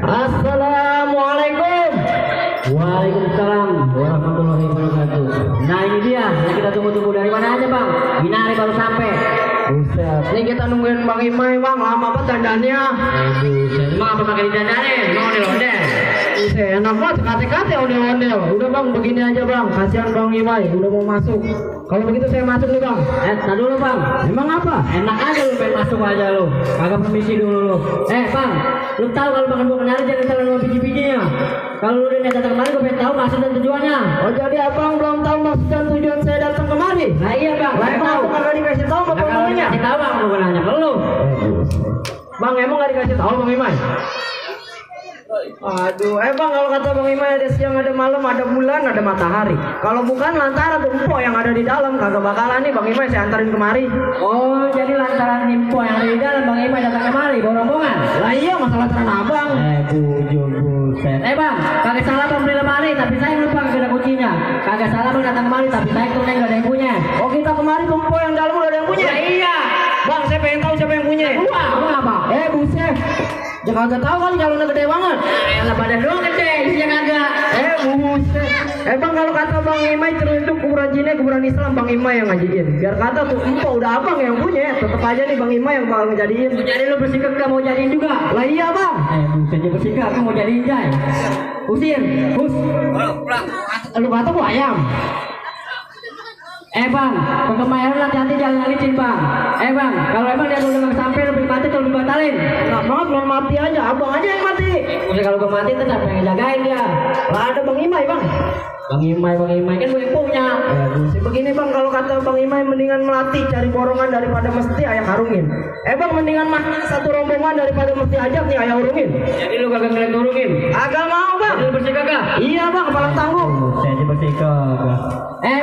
Assalamualaikum. Waalaikumsalam warahmatullahi wabarakatuh. Nah ini dia yang kita tunggu-tunggu. Dari mana aja bang? Binari baru sampai. Buset, ini kita nungguin Bang Imai bang, lama banget dandannya. Buset, emang apa pakai dandanin? Ondel-ondel. Buset, enak banget, kate-kate ondel-ondel. Udah bang, begini aja bang, kasihan Bang Imai, udah mau masuk. Kalau begitu saya masuk nih bang. Tar dulu bang. Emang apa? Enak aja lu pengen masuk aja lu. Kagak permisi dulu lu. Bang, lu tahu kalau makan buah kenari jangan salah sama biji-bijinya. Kalau lu udah datang kemari, gue pengen tahu maksud dan tujuannya. Oh jadi abang belum tahu maksud dan tujuan saya datang kemari? Nah iya bang, saya tahu. Kagak dikasih tahu sama penghulunya. Kasih tahu bang, lu nanya ke lu. Bang emang gak dikasih tahu Bang Imai? Aduh, bang kalau kata Bang Imai ada siang, ada malam, ada bulan, ada matahari. Kalau bukan lantaran tuh empok yang ada di dalam, kagak bakalan nih Bang Imai saya antarin kemari. Oh, jadi lantaran info yang ada di dalam Bang Imai datang kemari, bawa rombongan. Lah iya, masalah lantaran abang. Buset. Bang, kagak salah bang beli lemari, tapi saya lupa kagak ada kuncinya. Kagak salah bang datang kemari, tapi saya tuh nggak ada yang punya. Oh kita kemari tuh empok yang dalam udah ada yang punya? Ya, iya. Bang, saya pengen tahu siapa yang punya. Gua apa? Buset. Ya kagak tahu kan calonnya gede banget. Lah badan doang gede, isinya kagak. Buset. Bang kalau kata Bang Imai terus itu kuburan Cina, kuburan Islam Bang Imai yang ngajiin. Biar kata tuh empok udah abang yang punya, tetep aja nih Bang Imai yang bakal ngejadiin. Jadi lu bersikap gak mau jadiin juga? Lah iya bang. Buset dia bersikap, mau jadiin jay. Usir, us. Lu kata gua ayam. Bang, kemarin hati-hati jangan licin bang. Bang, kalau emang dia udah nggak sampai lebih mati atau lebih batalin? Nggak banget, belum mati aja, abang aja yang mati. Maksudnya kalau gue mati tetap yang jagain dia. Lah ada Bang Imai bang. Bang Imai kan gue yang punya. Buset. Begini bang, kalau kata Bang Imai mendingan melatih cari borongan daripada mesti ayah harungin. Bang mendingan makan satu rombongan daripada mesti ajak nih ayah urungin. Jadi lu kagak ngeliat urungin? Agak mau bang. Jadi lu bersih kagak? Iya bang, kepala tanggung. Saya aja bersih kagak.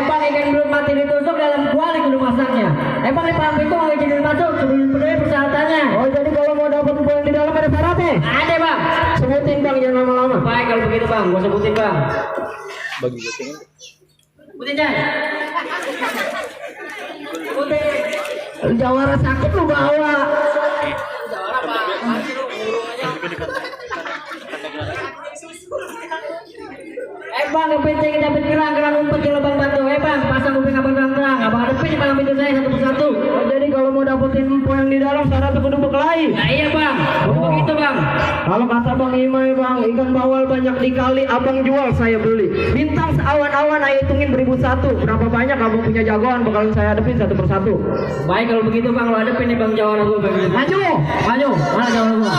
Bang ikan belum mati ditusuk dalam kuali kudu masaknya. Bang di paham itu nggak izinin masuk sebelum penuhi persyaratannya. Oh jadi kalau mau dapat info yang di dalam ada syaratnya? Ada bang. Sebutin bang, jangan lama-lama. Baik kalau begitu bang, gua sebutin bang. Bagi gue pengen. Sebutin Jay. Sebutin. Jawara sakit lu bawa. Jawara apa? Bang, kepenceng dapat kerang umpet di lubang batu. Bang, pasang kuping abang terang. Abang hadapin di palang pintu saya satu persatu. Oh, jadi kalau mau dapetin info yang di dalam syaratnya kudu berkelahi. Nah iya bang, begitu bang. Kalau kata Bang Imai bang, ikan bawal banyak dikali, abang jual saya beli. Bintang seawan-awan ayo hitungin beribu satu. Berapa banyak abang punya jagoan bakalan saya hadapin satu persatu. Baik kalau begitu bang, lo hadapin nih bang jawara gue bang. Maju, maju, mana jawara gue?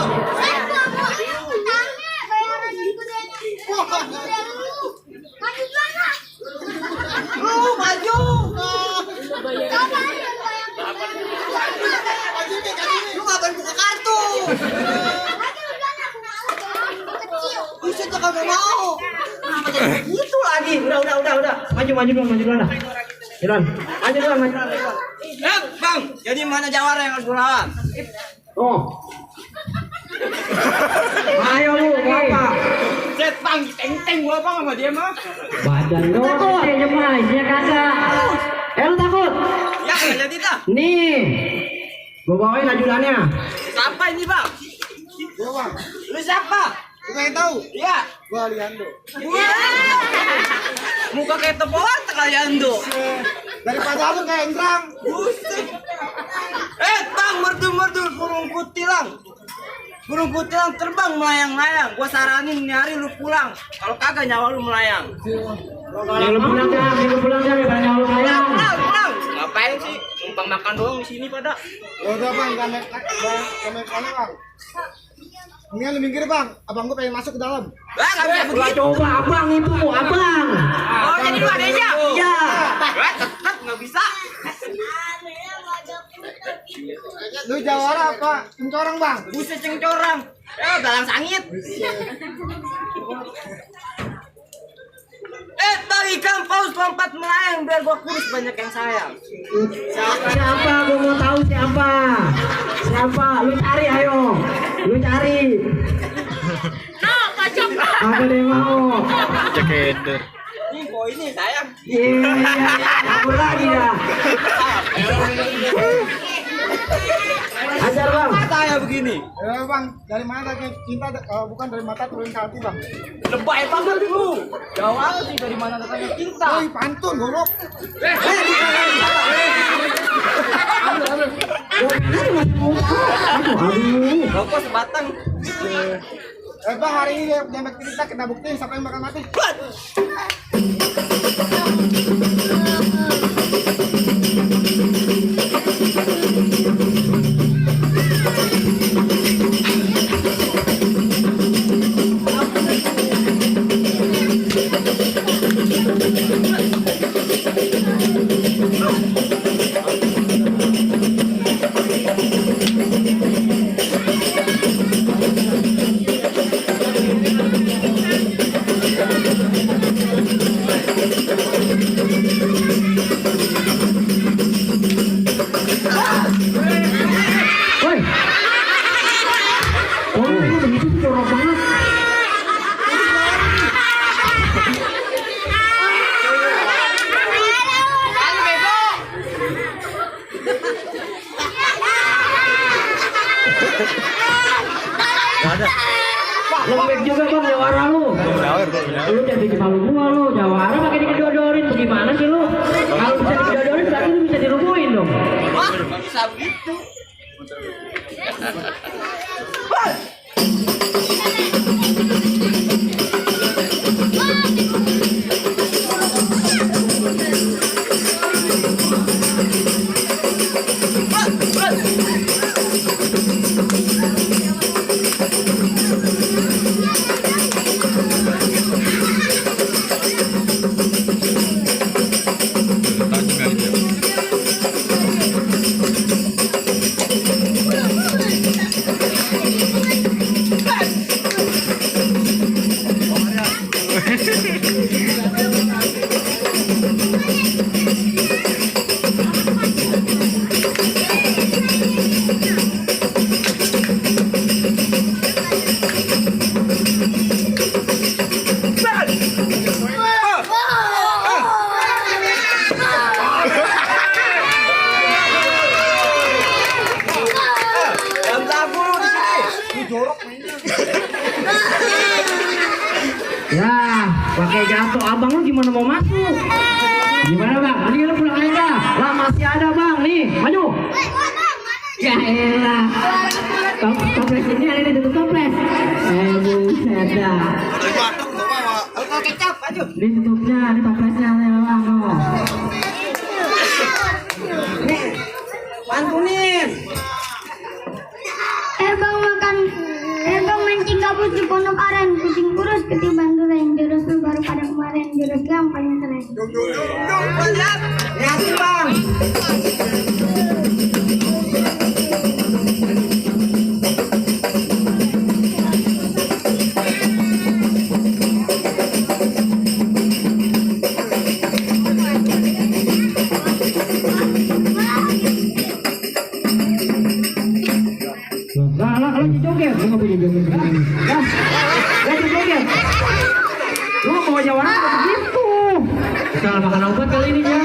Lu ngapain buka kartu? Buset kagak mau. Kenapa jadi begitu lagi? Udah. Maju dulu dah. Jalan. Maju dulu. Bang, jadi mana jawara yang harus lawan? Oh. Ayo lu, apa? Set bang, teng gua bang sama dia mah. Badan doang, dia mah, dia kagak. Lu takut? Ya nggak jadi dah. Nih. Gua bawain ajudannya. Siapa ini bang? Gua bang. Lu siapa? Lu pengen tahu? Iya. Gua Aliando. Muka kayak tepoan tak Aliando. Daripada lu kayak Engrang. Buset. Bang, merdu burung putih lang. Burung kutilang terbang melayang-layang. Gua saranin nih hari lu pulang. Kalau kagak nyawa lu melayang. Yang lu pulang dah, daripada nyawa lu melayang. Pulang. Ngapain sih? Numpang makan doang di sini pada. Udah bang, gak naik bang. Mendingan lu minggir bang, abang gua pengen masuk ke dalam. Lah, enggak bisa Lah begitu. coba abang itu, abang. Oh, jadi lu adanya? Iya. Lah, tetep enggak bisa. Lu jawara apa? Pencorang bang. Buset cengcorang. Dalang sangit. Bang ikan paus lompat melayang biar gua kurus banyak yang sayang. Siapa? Gua mau tahu siapa. Siapa? Lu cari ayo. Lu cari. Aku deh mau. Cekeder. Ini kok ini sayang. Iya. Aku lagi ya. Ajar bang. Mata ya begini. Bang, dari mana kayak cinta? Bukan dari mata turun ke hati bang. Lebay banget lu. Jawab sih dari mana datangnya cinta. Woi pantun goblok. Aduh. Rokok sebatang. Bang hari ini dia cerita kita buktiin siapa yang bakal mati. Woi. Oh, ini begitu tuh jorok banget. Ada. Lembek juga bang jawara lu. Lu jadi bikin malu gua lu. Jawara pakai dikedodorin bagaimana sih lu? Kalau bisa dikedodorin berarti lu bisa dirubuhin dong. Wah, nggak bisa begitu. Jam sabu lu di sini. Ya, pakai jatuh abang lu gimana mau masuk? Gimana bang? Mending lu pulang aja. Lah masih ada bang nih, maju. Ya elah. Toples ini ada di tutup toples. Buset dah. Kalau kecap, maju. Ini tutupnya, ini toplesnya nih bang. Oh. Nih, pantunin. Bang mancing gabus di pondok aren, kucing kurus ketiban duren, jurus lu baru pada kemarin, jurus gam paling keren. Lihat, lihatin bang. Lah, lagi joget, lu nggak punya joget begini. Lah, lagi joget. Lu mau jawara apa begitu? Salah makan obat kali ini ya.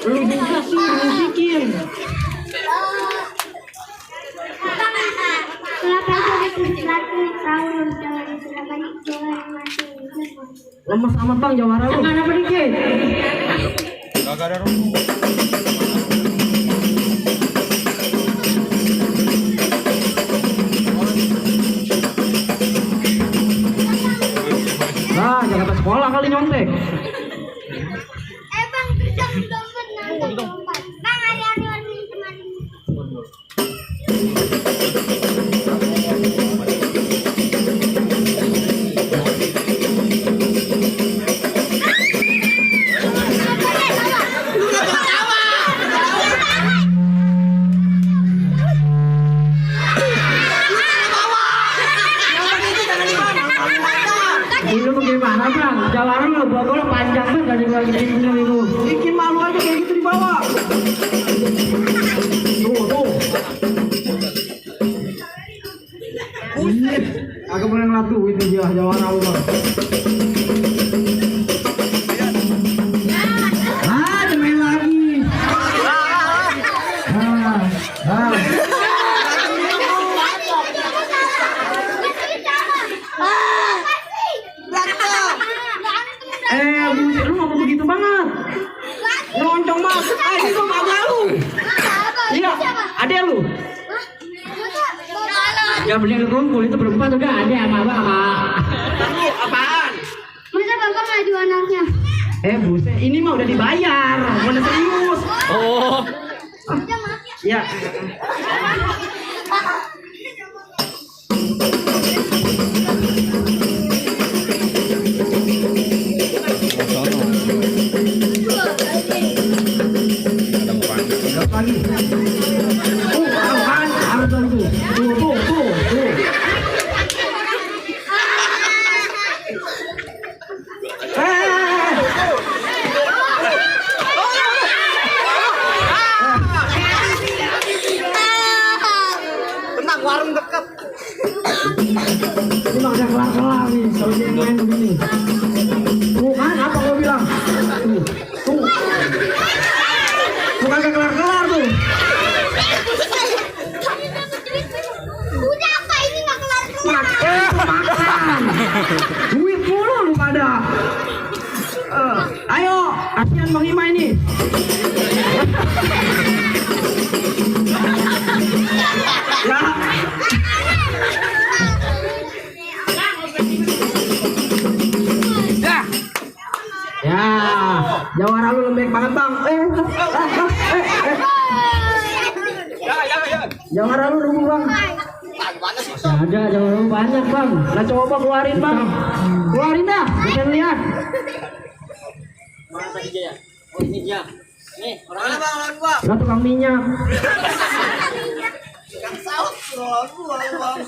Lu juga sih musikin. Kenapa joget laki tahun jangan sudah banyak jualan mati. Lemes amat bang jawara lu. Enggak ada dikit. Kagak ada rokok. kali nyontek. Bang, kerjaan dompet nanti dompet. Bang, hari-hari warna kemarin. Itu bagaimana bang? Jawaran lo bawa panjang banget dari gua gini itu. Bikin malu aja kayak gitu di bawah. Tuh. Agak boleh ngelatu itu dia jawara lu bang. Main lagi. Buset, lu ngapa begitu banget? Loncong banget. Ini gua gak malu. Iya, ada lu. Ya beli kumpul itu berempat udah ada sama abang sama. Apaan? Masa bapak ngaju anaknya? Buset, ini mah udah dibayar. Udah serius. Oh. Udah maaf Ya. ya. Lagi. Apaan? Harus tuh. Tuh. Tenang, warung dekat. Ini mah udah kelar-kelar nih kalau dia main begini. Tuh kan apa gua bilang? Tuh. Bukan gak kelar-kelar tuh. Udah apa ini nggak kelar-kelar? Makan. Duit mulu lu pada. Ayo, kasihan Bang Ima ini. Ya. Ya, jawara lu lembek banget bang. Jawara lu nunggu bang. Ada jawara banyak bang. Nah coba keluarin bang. Keluarin dah, bisa lihat. Mana tadi dia? Oh ini dia. Nih Mana bang lawan gua? Lah tukang minyak. Kan salah lawan gua bang.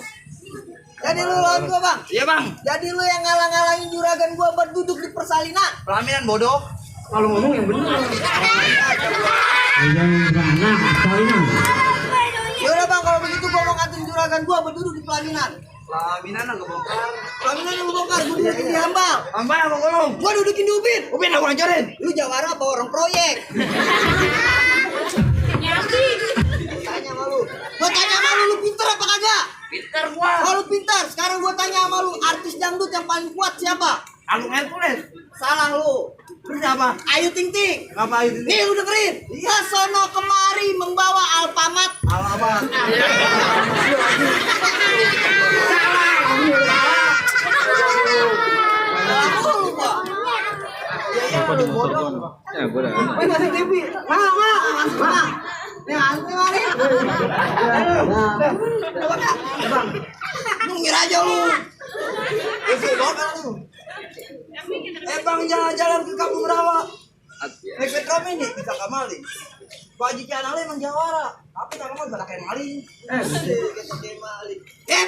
Jadi lu lawan gua bang? Iya bang. Jadi lu yang ngalang-ngalangin juragan gua buat duduk di persalinan. Pelaminan bodoh. Kalau ngomong yang benar. Jangan anak salinan. Yaudah bang, kalau begitu gua mau nganterin juragan gua buat duduk di pelaminan. Pelaminan nggak bongkar. Pelaminan yang bongkar, gua dudukin di hambal. Hambal apa ngomong? Gua dudukin di ubin. Ubin aku hancurin. Lu jawara apa orang proyek? Tanya sama lu. Gua tanya sama lu pinter apa kagak? Pinter gua. Kalau pinter, sekarang gua tanya sama lu, artis dangdut yang paling kuat siapa? Agung Hercules. Salah lu. Terus siapa? Ayu Ting Ting. Kenapa Ayu Ting Ting? Nih lu dengerin. Dia sono kemari membawa Alfamart. Alfamart. Ya, gue udah. Masih TV. Mana? Nih, aneh mari. Bang. Lu ngira aja lu. Lu. Bang jalan-jalan ke Kampung Rawa. Naik Metro Mini di Kakak Maling. Pak Haji Canale emang jawara. Tapi Kakak Maling pada kayak maling.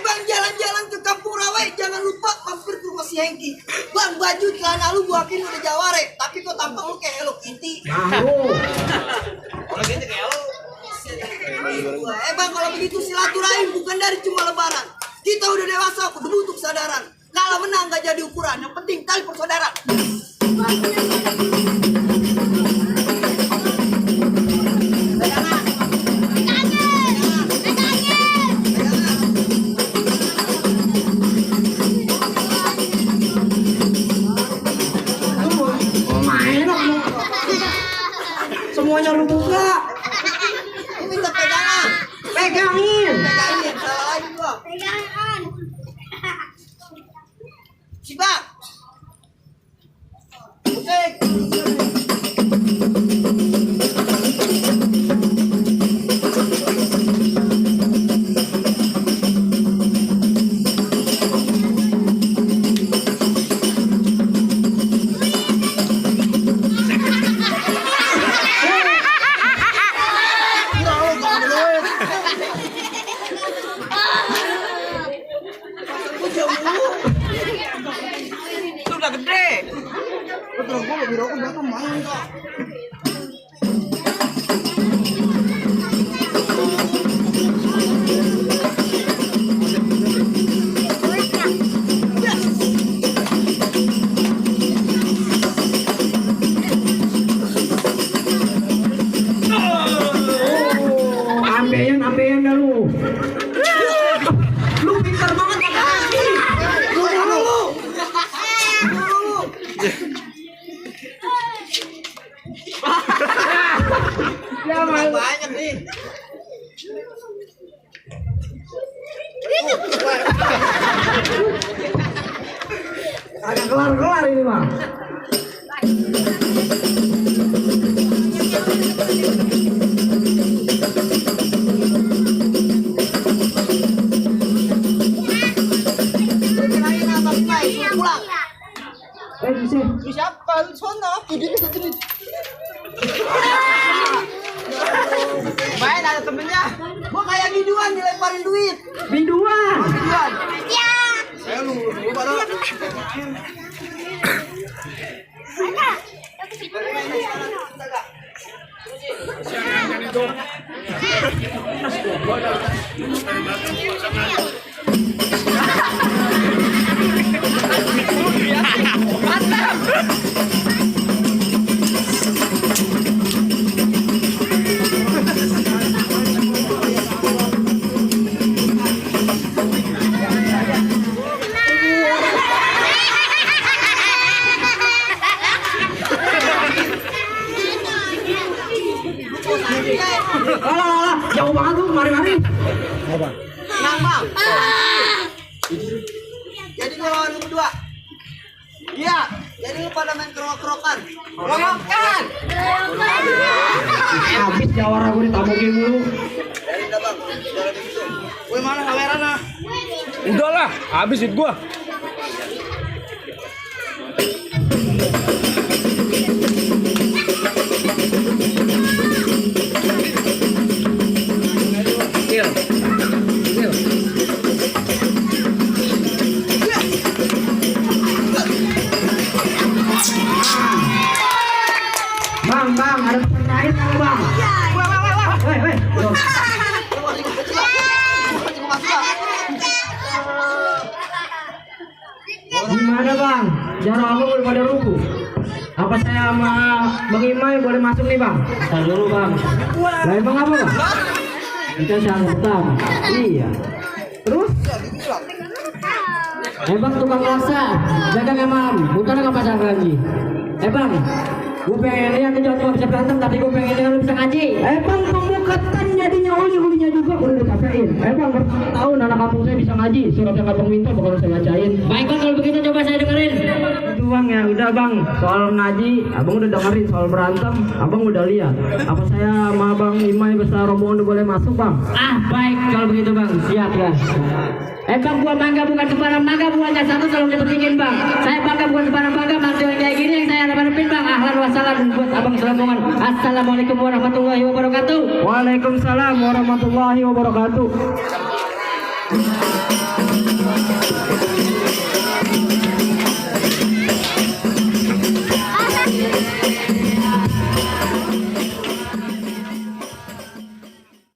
Bang jalan-jalan ke Kampung Rawa, jangan lupa mampir ke rumah si Hengki. Bang baju celana lu gua yakin udah jaware, tapi kok tampang lu kayak Hello Kitty. Kalau gitu kayak lu. Bang kalau begitu silaturahim bukan dari cuma lebaran. Kita udah dewasa, kudu butuh kesadaran. Kalau menang gak jadi ukuran, yang penting tali persaudaraan. Semuanya lu buka. Lu minta pegangan. Pegangin. Pegangin, salah lagi gua. Pegangan. Si Bang. dah lu. Lu pintar banget makasih. Lu dulu. Ya mal. Banyak nih. Agak kelar-kelar ini bang. Kirain abang Pai suruh pulang. Bisa. Lu siapa? Lu sono. Duduknya sendiri. Main ada temennya. Gua kayak biduan dilemparin duit. Biduan. Biduan. Saya lu pada. Alah, jauh banget tuh, mari-mari. Nang bang. Jadi gua lawan lu berdua. Iya. Jadi lu pada main kerok-kerokan. Kerokan. Habis jawara gue ditamukin mulu. Dari dah bang. Dari itu. Woi mana kameranya? Udah lah, habis it gua. Bang, ada pertanyaan nggak bang? Weh. Gimana bang? Jarak abang udah pada rubuh. Apa saya sama Bang Imai boleh masuk nih bang? Tar dulu bang. Lah emang apa bang? Kita sanggutan. Iya. Terus? Bang tukang laksa, jaga nggak malam, bukan nggak pasang lagi. Bang, gue pengen lihat tuh cuma bisa berantem, tapi gue pengen lihat lu bisa ngaji. Bang pemukatan jadinya ulinya juga udah dicapain. Bang pertama tahun anak kampung saya bisa ngaji, surat yang abang minta bakal saya bacain. Baik bang, kalau begitu coba saya dengerin. Itu bang ya udah bang, soal ngaji abang udah dengerin, soal berantem abang udah lihat. Apa saya sama Bang Imai besar rombongan udah boleh masuk bang? Baik kalau begitu bang, siap ya. Bang, buah mangga bukan sembarang mangga, buahnya satu selalu dipentingin bang. Saya bangga bukan sembarang bangga, mantu yang kayak gini yang saya harapin bang. Ahlan wassalam buat abang selambungan. Assalamualaikum warahmatullahi wabarakatuh. Waalaikumsalam warahmatullahi wabarakatuh.